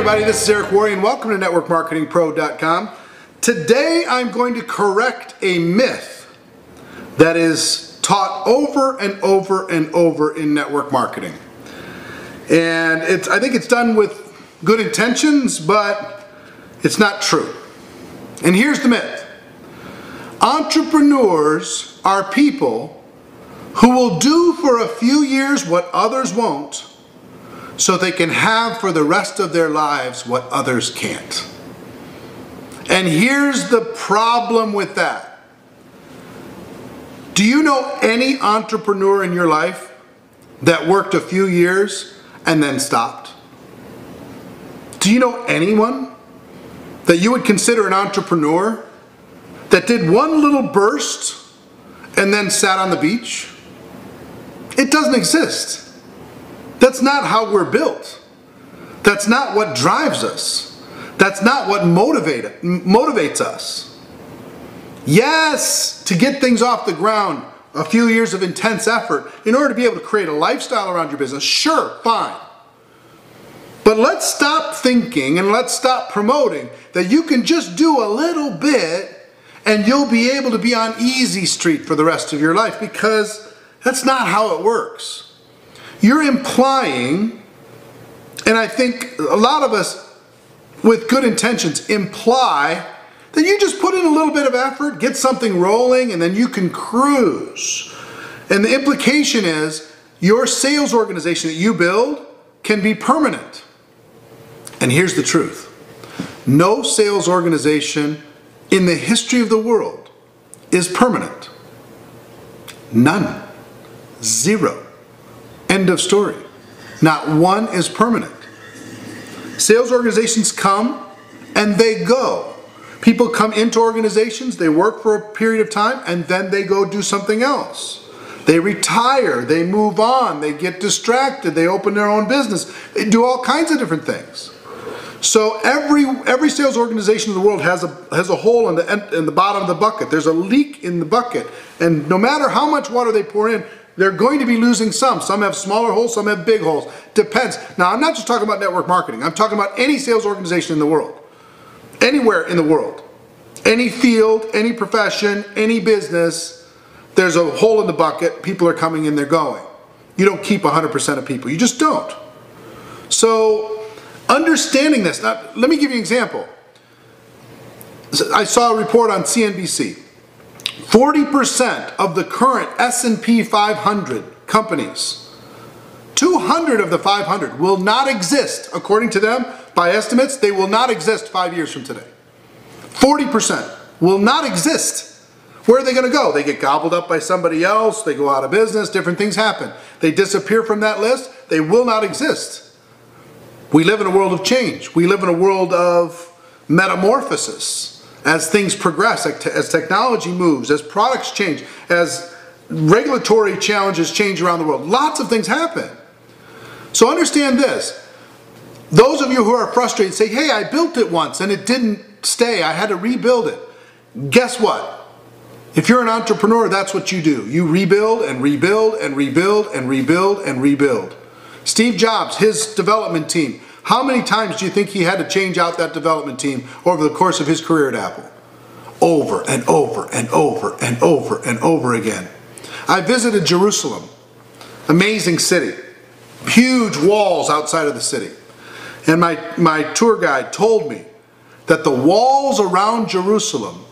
everybody, this is Worre and welcome to networkmarketingpro.com. Today I'm going to correct a myth that is taught over and over and over in network marketing. And I think it's done with good intentions, but it's not true. And here's the myth. Entrepreneurs are people who will do for a few years what others won't, so they can have for the rest of their lives what others can't. And here's the problem with that. Do you know any entrepreneur in your life that worked a few years and then stopped? Do you know anyone that you would consider an entrepreneur that did one little burst and then sat on the beach? It doesn't exist. That's not how we're built. That's not what drives us. That's not what motivates us. Yes, to get things off the ground, a few years of intense effort in order to be able to create a lifestyle around your business, sure, fine. But let's stop thinking and let's stop promoting that you can just do a little bit and you'll be able to be on easy street for the rest of your life, because that's not how it works. You're implying, and I think a lot of us with good intentions imply, that you just put in a little bit of effort, get something rolling, and then you can cruise. And the implication is your sales organization that you build can be permanent. And here's the truth. No sales organization in the history of the world is permanent. None. Zero. End of story. Not one is permanent. Sales organizations come and they go. People come into organizations, they work for a period of time, and then they go do something else. They retire, they move on, they get distracted, they open their own business, they do all kinds of different things. So every sales organization in the world has a hole in the bottom of the bucket. There's a leak in the bucket, and no matter how much water they pour in, they're going to be losing some. Some have smaller holes, some have big holes. Depends. Now, I'm not just talking about network marketing. I'm talking about any sales organization in the world. Anywhere in the world. Any field, any profession, any business, there's a hole in the bucket. People are coming in, they're going. You don't keep 100% of people. You just don't. So, understanding this. Now, let me give you an example. I saw a report on CNBC. 40% of the current S&P 500 companies, 200 of the 500 will not exist, according to them, by estimates, they will not exist 5 years from today. 40% will not exist. Where are they going to go? They get gobbled up by somebody else, they go out of business, different things happen. They disappear from that list, they will not exist. We live in a world of change. We live in a world of metamorphosis. As things progress, as technology moves, as products change, as regulatory challenges change around the world, lots of things happen. So understand this. Those of you who are frustrated say, hey, I built it once and it didn't stay. I had to rebuild it. Guess what? If you're an entrepreneur, that's what you do. You rebuild and rebuild and rebuild and rebuild and rebuild. Steve Jobs, his development team, how many times do you think he had to change out that development team over the course of his career at Apple? Over and over and over and over and over again. I visited Jerusalem, amazing city, huge walls outside of the city. And my tour guide told me that the walls around Jerusalem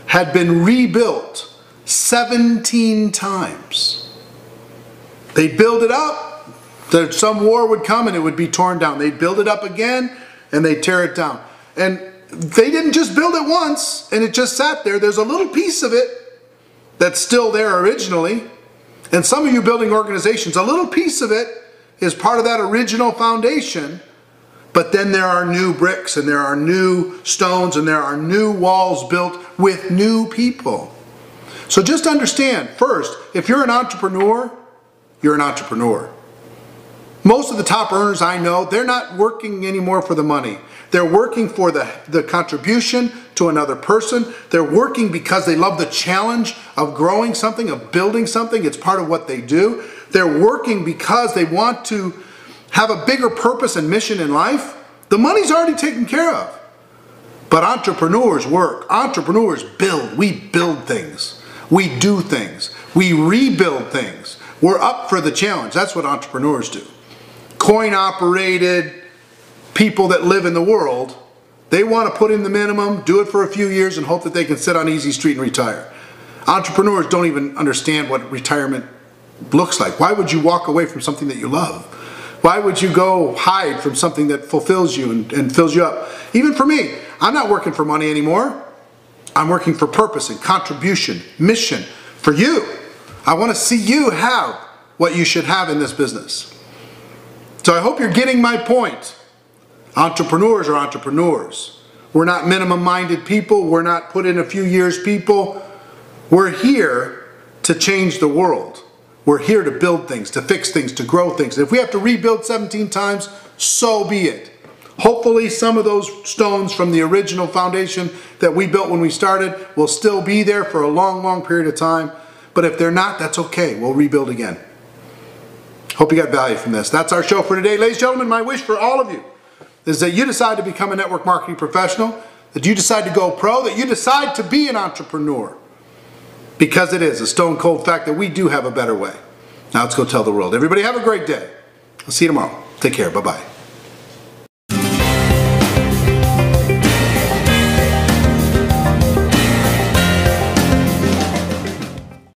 had been rebuilt 17 times. They build it up. Some war would come and it would be torn down. They'd build it up again and they'd tear it down. And they didn't just build it once and it just sat there. There's a little piece of it that's still there originally. And some of you building organizations, a little piece of it is part of that original foundation. But then there are new bricks and there are new stones and there are new walls built with new people. So just understand, first, if you're an entrepreneur, you're an entrepreneur. Most of the top earners I know, they're not working anymore for the money. They're working for the contribution to another person. They're working because they love the challenge of growing something, of building something. It's part of what they do. They're working because they want to have a bigger purpose and mission in life. The money's already taken care of. But entrepreneurs work. Entrepreneurs build. We build things. We do things. We rebuild things. We're up for the challenge. That's what entrepreneurs do. Coin-operated people that live in the world, they want to put in the minimum, do it for a few years, and hope that they can sit on easy street and retire. Entrepreneurs don't even understand what retirement looks like. Why would you walk away from something that you love? Why would you go hide from something that fulfills you and fills you up? Even for me, I'm not working for money anymore. I'm working for purpose and contribution, mission for you. I want to see you have what you should have in this business. So I hope you're getting my point. Entrepreneurs are entrepreneurs. We're not minimum-minded people. We're not put in a few years people. We're here to change the world. We're here to build things, to fix things, to grow things. If we have to rebuild 17 times, so be it. Hopefully some of those stones from the original foundation that we built when we started will still be there for a long, long period of time. But if they're not, that's okay. We'll rebuild again. Hope you got value from this. That's our show for today. Ladies and gentlemen, my wish for all of you is that you decide to become a network marketing professional, that you decide to go pro, that you decide to be an entrepreneur. Because it is a stone cold fact that we do have a better way. Now let's go tell the world. Everybody have a great day. I'll see you tomorrow. Take care. Bye-bye.